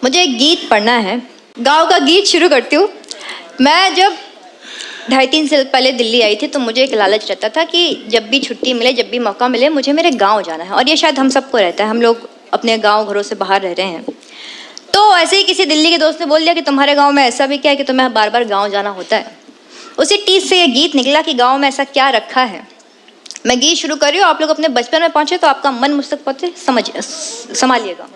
मुझे एक गीत पढ़ना है, गाँव का गीत शुरू करती हूँ। मैं जब 2.5-3 साल पहले दिल्ली आई थी तो मुझे एक लालच रहता था कि जब भी छुट्टी मिले, जब भी मौका मिले, मुझे मेरे गांव जाना है। और ये शायद हम सबको रहता है, हम लोग अपने गांव घरों से बाहर रह रहे हैं। तो ऐसे ही किसी दिल्ली के दोस्त ने बोल दिया कि तुम्हारे गांव में ऐसा भी क्या है कि तुम्हें बार बार गांव जाना होता है। उसी टीस से ये गीत निकला कि गाँव में ऐसा क्या रखा है। मैं गीत शुरू कर रही हूँ, आप लोग अपने बचपन में पहुँचे तो आपका मन मुझ तक पहुँचे, संभालिएगा।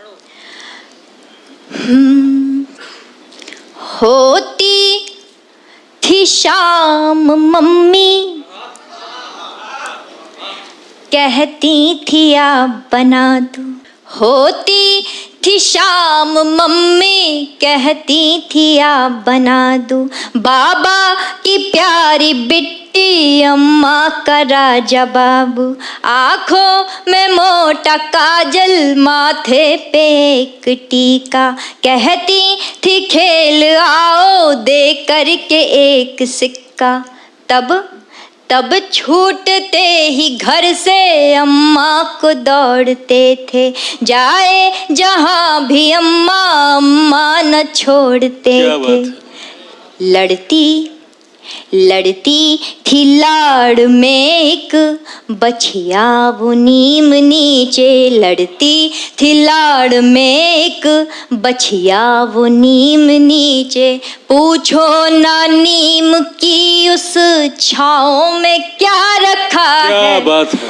होती थी शाम मम्मी कहती थी आप बना दो। होती थी शाम मम्मी कहती थी आप बना दो। बाबा की प्यारी बिट्टी अम्मा का राजा बाबू। आँखों में मोटा काजल माथे पे एक टीका। कहती थी खेल आओ दे करके एक सिक्का। तब छूटते ही घर से अम्मा को दौड़ते थे। जाए जहाँ भी अम्मा न छोड़ते थे। लड़ती थी लाड़ में एक बछिया वो नीम नीचे। लड़ती थी लाड़ में एक बछिया वो नीम नीचे। पूछो ना नीम की उस छाँव में क्या रखा है। क्या बात है।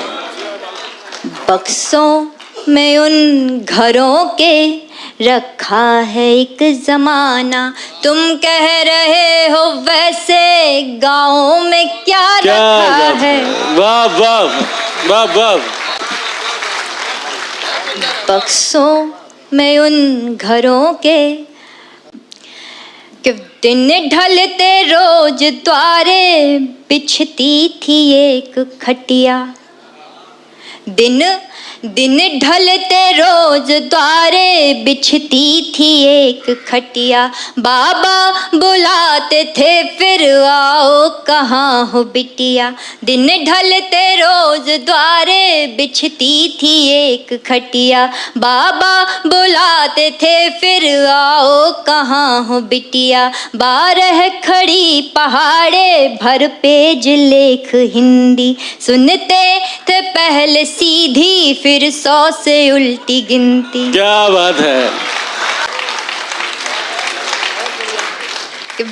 बक्सों में उन घरों के रखा है एक जमाना। तुम कह रहे हो वैसे गाँव में क्या रखा है। वाह वाह वाह वाह। बक्सों में उन घरों के कि दिन ढलते रोज द्वारे बिछती थी एक खटिया। दिन ढलते रोज द्वारे बिछती थी एक खटिया। बाबा बुलाते थे फिर आओ कहाँ हो बिटिया। दिन ढलते रोज द्वारे बिछती थी एक खटिया। बाबा बुलाते थे फिर आओ कहाँ हो बिटिया। 12 खड़ी पहाड़े भर पेज लेख हिंदी। सुनते थे पहले सीधी फिर 100 से उल्टी गिनती। क्या बात है।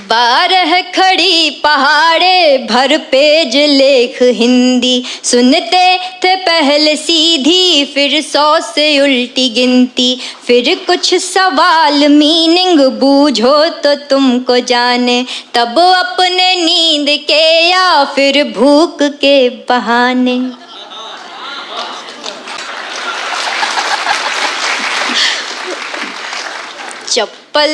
12 खड़ी पहाड़े भर पेज लेख हिंदी। सुनते थे पहले सीधी फिर 100 से उल्टी गिनती। फिर कुछ सवाल मीनिंग बूझो तो तुमको जाने। तब अपने नींद के या फिर भूख के बहाने। चप्पल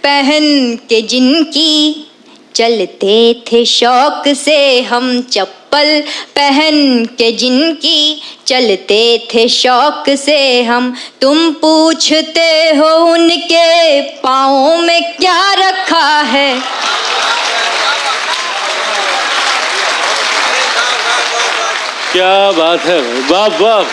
पहन के जिनकी चलते थे शौक से हम। चप्पल पहन के जिनकी चलते थे शौक से हम। तुम पूछते हो उनके पाँव में क्या रखा है। क्या बात है। वाह वाह।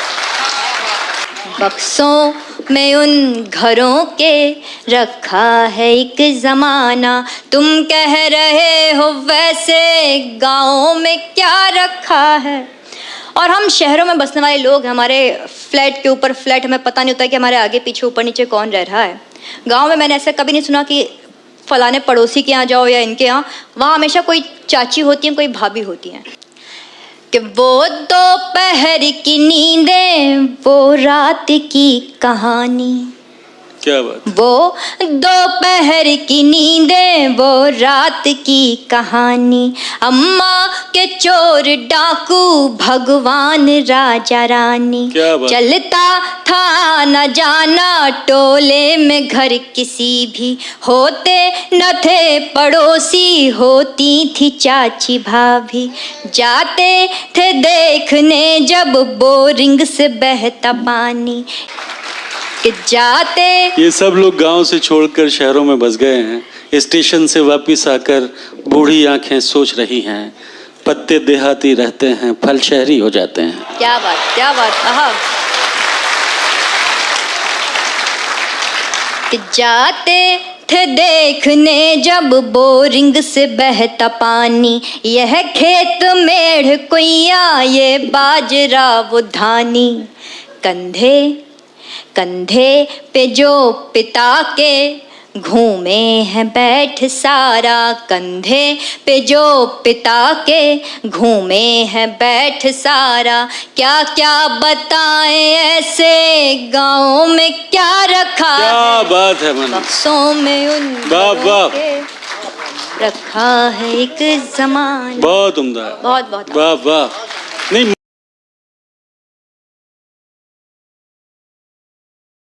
बक्सों में उन घरों के रखा है एक ज़माना। तुम कह रहे हो वैसे गाँव में क्या रखा है। और हम शहरों में बसने वाले लोग, हमारे फ्लैट के ऊपर फ्लैट, हमें पता नहीं होता कि हमारे आगे पीछे ऊपर नीचे कौन रह रहा है। गाँव में मैंने ऐसा कभी नहीं सुना कि फलाने पड़ोसी के यहाँ जाओ या इनके यहाँ। वहाँ हमेशा कोई चाची होती है, कोई भाभी होती हैं। कि वो दोपहर की नींदें वो रात की कहानी। क्या बात। वो दोपहर की नींदें वो रात की कहानी। अम्मा के चोर डाकू भगवान राजा रानी। क्या बात। चलता था न जाना टोले में घर किसी भी। होते न थे पड़ोसी होती थी चाची भाभी। जाते थे देखने जब बोरिंग से बहता पानी। कि जाते। ये सब लोग गांव से छोड़कर शहरों में बस गए हैं। स्टेशन से वापस आकर बूढ़ी आंखें सोच रही हैं। पत्ते देहाती रहते हैं, फल शहरी हो जाते हैं। क्या बात, क्या बात। आहा। कि जाते थे देखने जब बोरिंग से बहता पानी, यह खेत मेढ़ कुइया ये बाजरा वो धानी। कंधे कंधे पे जो पिता के घूमे हैं बैठ सारा, कंधे पे जो पिता के घूमे हैं बैठ सारा। क्या क्या बताएं ऐसे गाँव में क्या रखा है, क्या बात है मन, बक्सों में उन वाह, वाह। के रखा है एक ज़माना। बहुत उम्दा, बहुत बहुत वाह वाह। नहीं